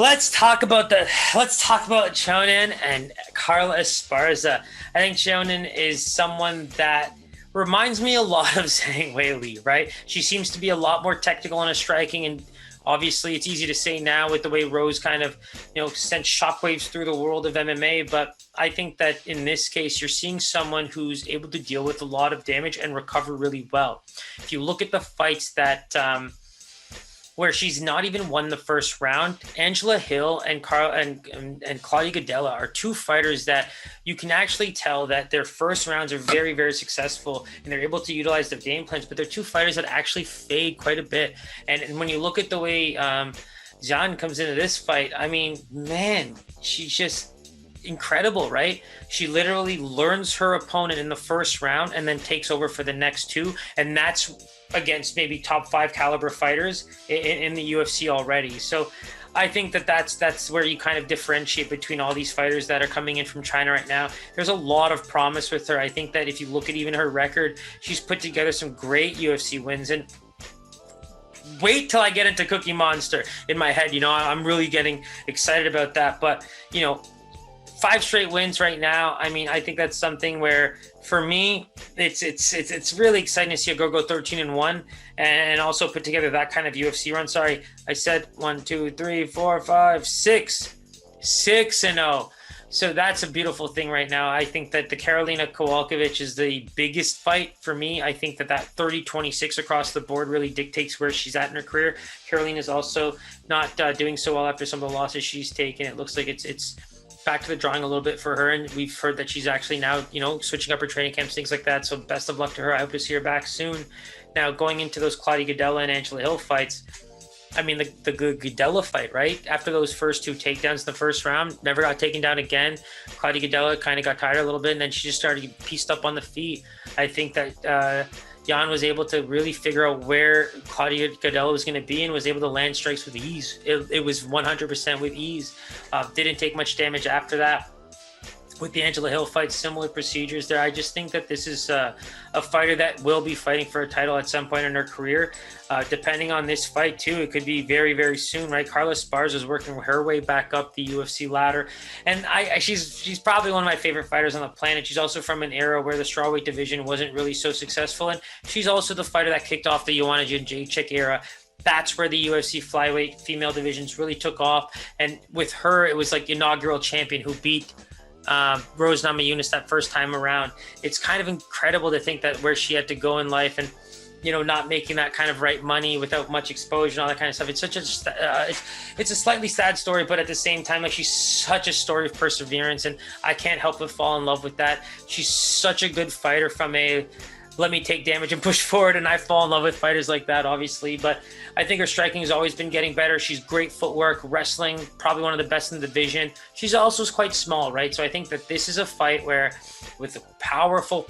let's talk about Xiaonan and Carla Esparza. I think Xiaonan is someone that reminds me a lot of Zhang Weili, right? She seems to be a lot more technical on her striking, and obviously it's easy to say now with the way Rose kind of, sent shockwaves through the world of MMA. But I think that in this case, you're seeing someone who's able to deal with a lot of damage and recover really well. If you look at the fights that where she's not even won the first round, Angela Hill and Claudia Gadelha are two fighters that you can actually tell that their first rounds are very, very successful and they're able to utilize their game plans, but they're two fighters that actually fade quite a bit. And when you look at the way Zhan comes into this fight, I mean, man, she's just incredible, right? She literally learns her opponent in the first round and then takes over for the next two, and that's against maybe top 5 caliber fighters in the UFC already. So I think that's where you kind of differentiate between all these fighters that are coming in from China right now. There's a lot of promise with her. I think that if you look at even her record, she's put together some great UFC wins. And wait till I get into Cookie Monster in my head. I'm really getting excited about that. But 5 straight wins right now. I mean, I think that's something where, for me, it's really exciting to see a girl go 13-1 and also put together that kind of UFC run. Sorry, I said 1, 2, 3, 4, 5, 6, 6-0. So that's a beautiful thing right now. I think that the Karolina Kowalkiewicz is the biggest fight for me. I think that 30-26 across the board really dictates where she's at in her career. Karolina is also not doing so well after some of the losses she's taken. It looks like it's back to the drawing a little bit for her, and we've heard that she's actually now switching up her training camps, things like that. So best of luck to her. I hope to see her back soon. Now, going into those Claudia Gadelha and Angela Hill fights, I mean, the Gadelha fight, right after those first 2 takedowns in the first round, never got taken down again. Claudia Gadelha kind of got tired a little bit, and then she just started getting pieced up on the feet. I think that Yan was able to really figure out where Claudia Gadelha was going to be and was able to land strikes with ease. It was 100% with ease. Didn't take much damage after that. With the Angela Hill fight, similar procedures there. I just think that this is a fighter that will be fighting for a title at some point in her career. Depending on this fight, too, it could be very, very soon, right? Carla Esparza is working her way back up the UFC ladder. And she's probably one of my favorite fighters on the planet. She's also from an era where the strawweight division wasn't really so successful. And she's also the fighter that kicked off the Joanna Jędrzejczyk era. That's where the UFC flyweight female divisions really took off. And with her, it was like inaugural champion who beat Rose Namajunas that first time around. It's kind of incredible to think that where she had to go in life and not making that kind of right money without much exposure and all that kind of stuff. It's such it's a slightly sad story, but at the same time, like, she's such a story of perseverance, and I can't help but fall in love with that. She's such a good fighter from a let me take damage and push forward, and I fall in love with fighters like that, obviously. But I think her striking has always been getting better. She's great footwork, wrestling, probably one of the best in the division. She's also quite small, right? So I think that this is a fight where, with a powerful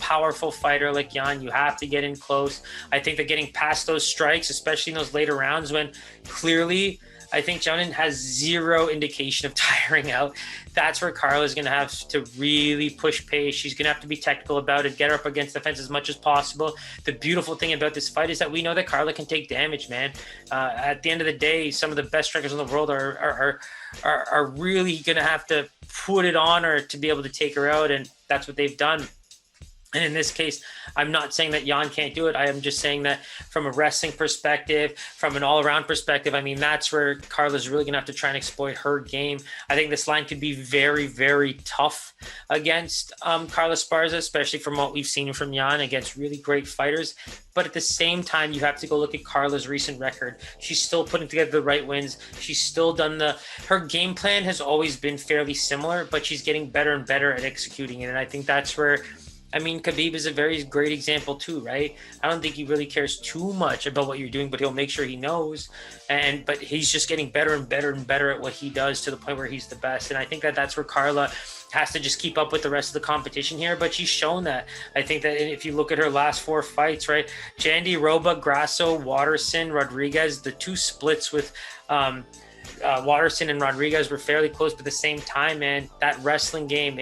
fighter like Yan, you have to get in close. I think that getting past those strikes, especially in those later rounds when clearly I think Xiaonan has zero indication of tiring out, that's where Carla is going to have to really push pace. She's going to have to be technical about it, get her up against the fence as much as possible. The beautiful thing about this fight is that we know that Carla can take damage, man. At the end of the day, some of the best strikers in the world are really going to have to put it on her to be able to take her out, and that's what they've done. And in this case, I'm not saying that Yan can't do it. I am just saying that from a wrestling perspective, from an all-around perspective, I mean, that's where Carla's really going to have to try and exploit her game. I think this line could be very, very tough against Carla Esparza, especially from what we've seen from Yan against really great fighters. But at the same time, you have to go look at Carla's recent record. She's still putting together the right wins. She's still done her game plan has always been fairly similar, but she's getting better and better at executing it. And I think that's where, I mean, Khabib is a very great example too, right? I don't think he really cares too much about what you're doing, but he'll make sure he knows. But he's just getting better and better and better at what he does to the point where he's the best. And I think that that's where Carla has to just keep up with the rest of the competition here. But she's shown that. I think that if you look at her last 4 fights, right? Jandy, Roba, Grasso, Watterson, Rodriguez, the 2 splits with Watterson and Rodriguez were fairly close, but at the same time, man, that wrestling game,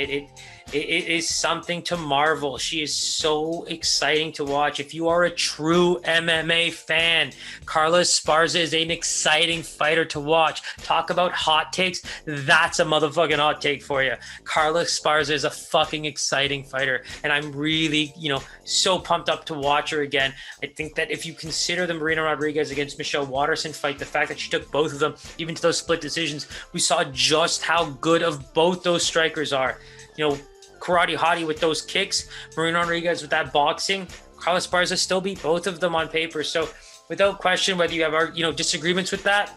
it is something to marvel. She is so exciting to watch. If you are a true MMA fan, Carla Esparza is an exciting fighter to watch. Talk about hot takes. That's a motherfucking hot take for you. Carla Esparza is a fucking exciting fighter, and I'm really, so pumped up to watch her again. I think that if you consider the Marina Rodriguez against Michelle Waterson fight, the fact that she took both of them even to those split decisions, we saw just how good of both those strikers are. Karate Hottie with those kicks, Marina Rodriguez with that boxing. Carla Esparza still beat both of them on paper. So without question, whether you have disagreements with that,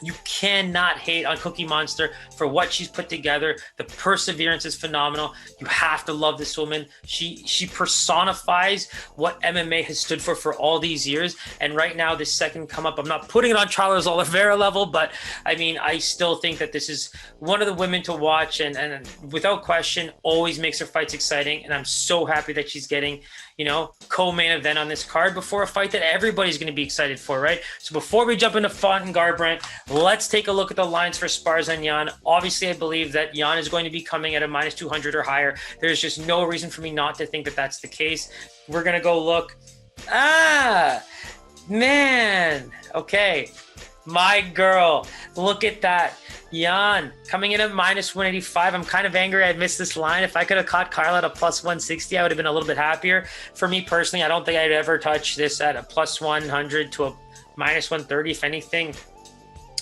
you cannot hate on Cookie Monster for what she's put together. The perseverance is phenomenal. You have to love this woman. She personifies what MMA has stood for all these years. And right now, this second come up, I'm not putting it on Charles Oliveira level, but I mean, I still think that this is one of the women to watch, and without question, always makes her fights exciting. And I'm so happy that she's getting, co-main event on this card before a fight that everybody's going to be excited for, right? So before we jump into Fonten Garbrandt, let's take a look at the lines for Esparza and Yan. Obviously, I believe that Yan is going to be coming at a minus 200 or higher. There's just no reason for me not to think that that's the case. We're going to go look. Man. Okay. My girl. Look at that. Yan coming in at minus 185. I'm kind of angry I missed this line. If I could have caught Carla at a plus 160, I would have been a little bit happier. For me personally, I don't think I'd ever touch this at a plus 100 to a minus 130. If anything,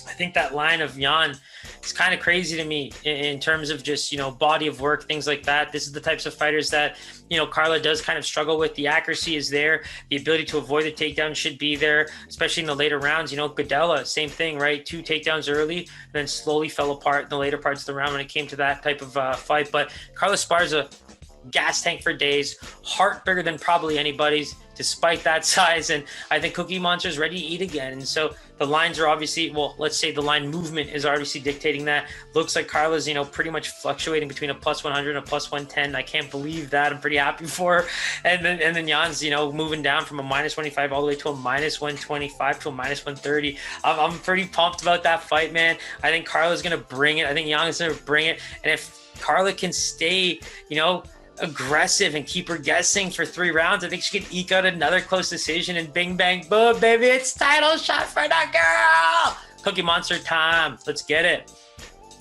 I think that line of Yan is kind of crazy to me in terms of just, body of work, things like that. This is the types of fighters that, Carla does kind of struggle with. The accuracy is there. The ability to avoid the takedown should be there, especially in the later rounds. Godella, same thing, right? 2 takedowns early and then slowly fell apart in the later parts of the round when it came to that type of fight. But Carla Esparza, gas tank for days, heart bigger than probably anybody's, despite that size. And I think Cookie Monster is ready to eat again. And so the lines are obviously, let's say the line movement is obviously dictating that. Looks like Carla's, pretty much fluctuating between a plus 100 and a plus 110. I can't believe that. I'm pretty happy for her. And then Jan's, moving down from a minus 25 all the way to a minus 125 to a minus 130. I'm pretty pumped about that fight, man. I think Carla's going to bring it. I think Jan is going to bring it. And if Carla can stay, aggressive and keep her guessing for 3 rounds, I think she could eke out another close decision, and bing bang boom, baby, it's title shot for that girl. Cookie Monster time. Let's get it.